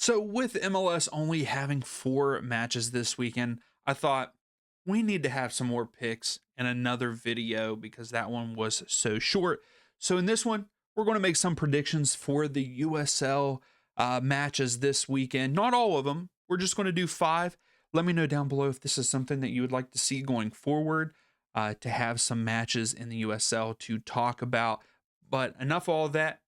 So, with MLS only having 4 matches this weekend, I thought we need to have some more picks in another video because that one was so short. So, in this one, we're going to make some predictions for the USL matches this weekend. Not all of them, we're just going to do 5. Let me know down below if this is something that you would like to see going forward, to have some matches in the USL to talk about. But enough of all that,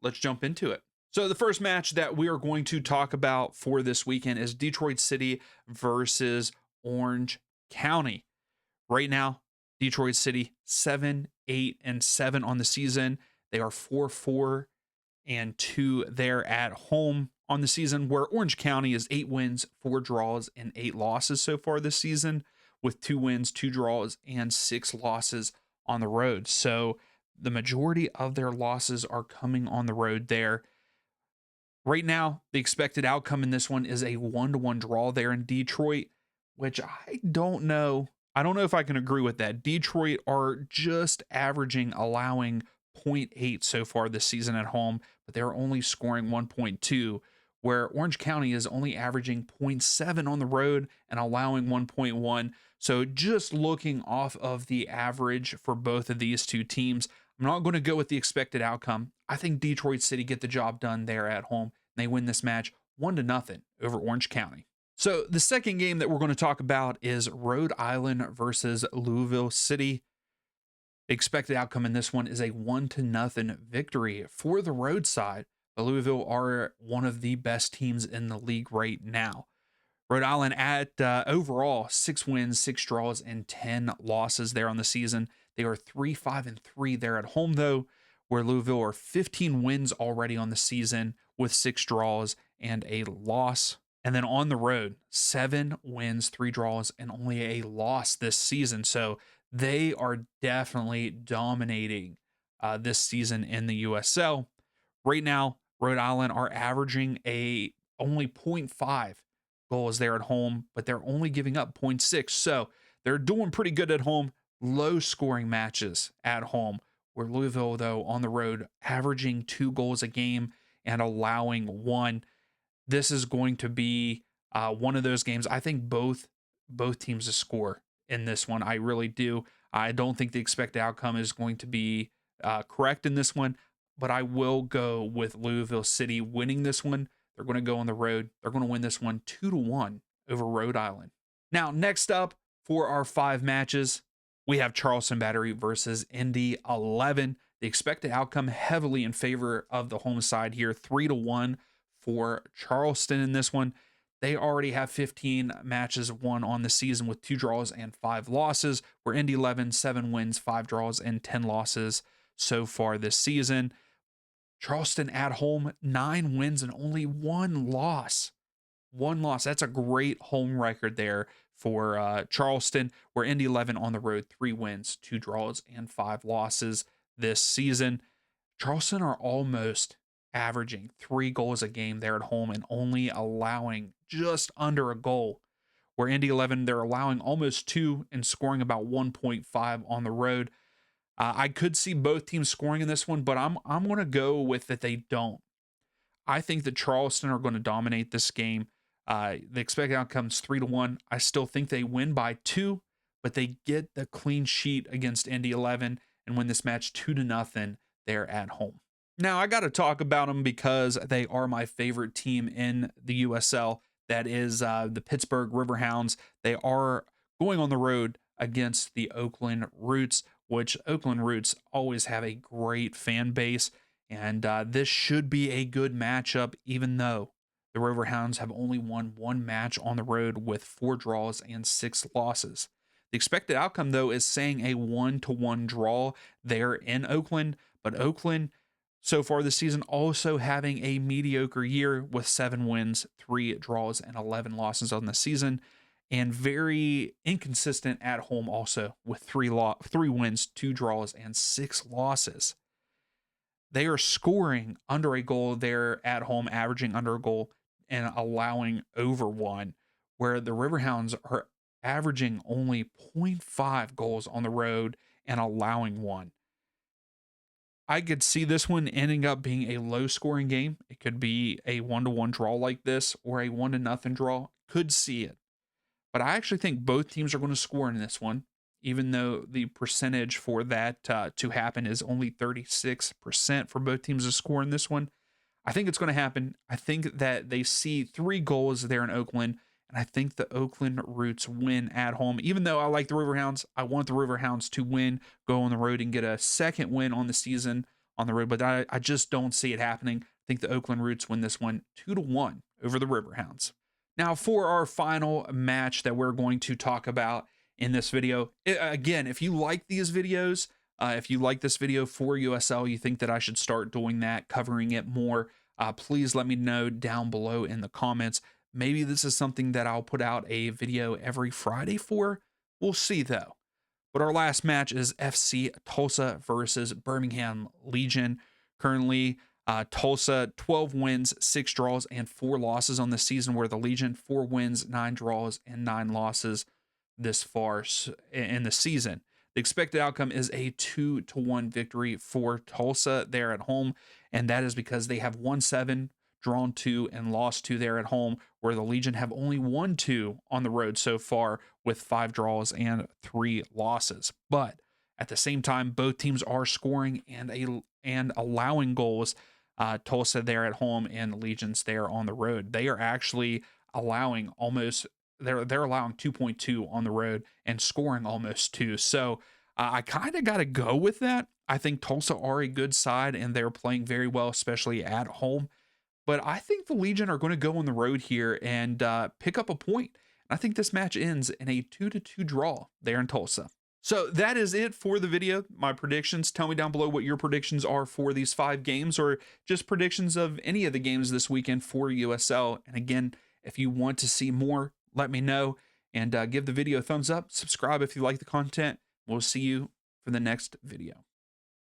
let's jump into it. So the first match that we are going to talk about for this weekend is Detroit City versus Orange County. Right now, Detroit City 7-8-7 on the season. They are 4-4-2 there at home on the season, where Orange County is 8 wins, 4 draws, and 8 losses so far this season, with 2 wins, 2 draws, and 6 losses on the road. So the majority of their losses are coming on the road there. Right now, the expected outcome in this one is a 1-1 draw there in Detroit, which I don't know. I don't know if I can agree with that. Detroit are just averaging, allowing zero point 0.8 so far this season at home, but they're only scoring 1.2, where Orange County is only averaging zero point 0.7 on the road and allowing 1.1. So just looking off of the average for both of these two teams, I'm not going to go with the expected outcome. I think Detroit City get the job done there at home. And they win this match 1-0 over Orange County. So the second game that we're going to talk about is Rhode Island versus Louisville City. The expected outcome in this one is a 1-0 victory for the road side. The Louisville are one of the best teams in the league right now. Rhode Island at overall 6 wins, 6 draws, and 10 losses there on the season. They are 3-5-3 there at home, though, where Louisville are 15 wins already on the season with 6 draws and a loss. And then on the road, 7 wins, 3 draws, and only a loss this season. So they are definitely dominating this season in the USL. Right now, Rhode Island are averaging a only zero point 0.5 goals there at home, but they're only giving up zero point 0.6. So they're doing pretty good at home. Low scoring matches at home, where Louisville, though, on the road, averaging 2 goals a game and allowing 1. This is going to be one of those games. I think both teams to score in this one. I really do. I don't think the expected outcome is going to be correct in this one, but I will go with Louisville City winning this one. They're going to go on the road. They're going to win this one 2-1 over Rhode Island. Now, next up for our 5 matches, we have Charleston Battery versus Indy 11. The expected outcome heavily in favor of the home side here, 3-1 for Charleston in this one. They already have 15 matches won on the season with 2 draws and 5 losses, where Indy 11, 7 wins, 5 draws, and 10 losses so far this season. Charleston at home, 9 wins and only 1 loss. 1 loss. That's a great home record there for Charleston, where Indy 11 on the road, 3 wins, 2 draws, and 5 losses this season. Charleston are almost averaging 3 goals a game there at home and only allowing just under a goal. Where Indy 11, they're allowing almost 2 and scoring about 1.5 on the road. I could see both teams scoring in this one, but I'm going to go with that they don't. I think that Charleston are going to dominate this game. The expected outcome is 3-1. I still think they win by 2, but they get the clean sheet against Indy 11 and win this match 2-0 there at home. Now, I got to talk about them because they are my favorite team in the USL. That is the Pittsburgh Riverhounds. They are going on the road against the Oakland Roots, which Oakland Roots always have a great fan base. And this should be a good matchup, even though the Riverhounds have only won 1 match on the road with 4 draws and 6 losses. The expected outcome, though, is saying a 1-1 draw there in Oakland, but Oakland so far this season also having a mediocre year with 7 wins, 3 draws, and 11 losses on the season, and very inconsistent at home also with 3 wins, 2 draws, and 6 losses. They are scoring under a goal there at home, averaging under a goal and allowing over 1, where the Riverhounds are averaging only 0.5 goals on the road and allowing 1. I could see this one ending up being a low scoring game. It could be a 1-1 draw like this or a 1-0 draw. Could see it. But I actually think both teams are going to score in this one, even though the percentage for that to happen is only 36% for both teams to score in this one. I think it's going to happen. I think that they see 3 goals there in Oakland, and I think the Oakland Roots win at home. Even though I like the Riverhounds, I want the Riverhounds to win, go on the road and get a second win on the season on the road, but I just don't see it happening. I think the Oakland Roots win this one 2-1 over the Riverhounds. Now, for our final match that we're going to talk about in this video, again, if you like these videos, if you like this video for USL, you think that I should start doing that, covering it more, please let me know down below in the comments. Maybe this is something that I'll put out a video every Friday for. We'll see though. But our last match is FC Tulsa versus Birmingham Legion. Currently, Tulsa 12 wins, 6 draws, and 4 losses on the season, where the Legion 4 wins, 9 draws, and 9 losses this far in the season. The expected outcome is a 2-1 victory for Tulsa there at home, and that is because they have won 7, drawn 2, and lost 2 there at home, where the Legion have only won 2 on the road so far with 5 draws and 3 losses. But at the same time, both teams are scoring and allowing goals. Tulsa there at home and the Legions there on the road. They are actually allowing they're allowing 2.2 on the road and scoring almost 2. So I kind of got to go with that. I think Tulsa are a good side and they're playing very well, especially at home. But I think the Legion are going to go on the road here and pick up a point. I think this match ends in a 2-2 draw there in Tulsa. So that is it for the video. My predictions. Tell me down below what your predictions are for these 5 games, or just predictions of any of the games this weekend for USL. And again, if you want to see more, let me know, and give the video a thumbs up. Subscribe if you like the content. We'll see you for the next video.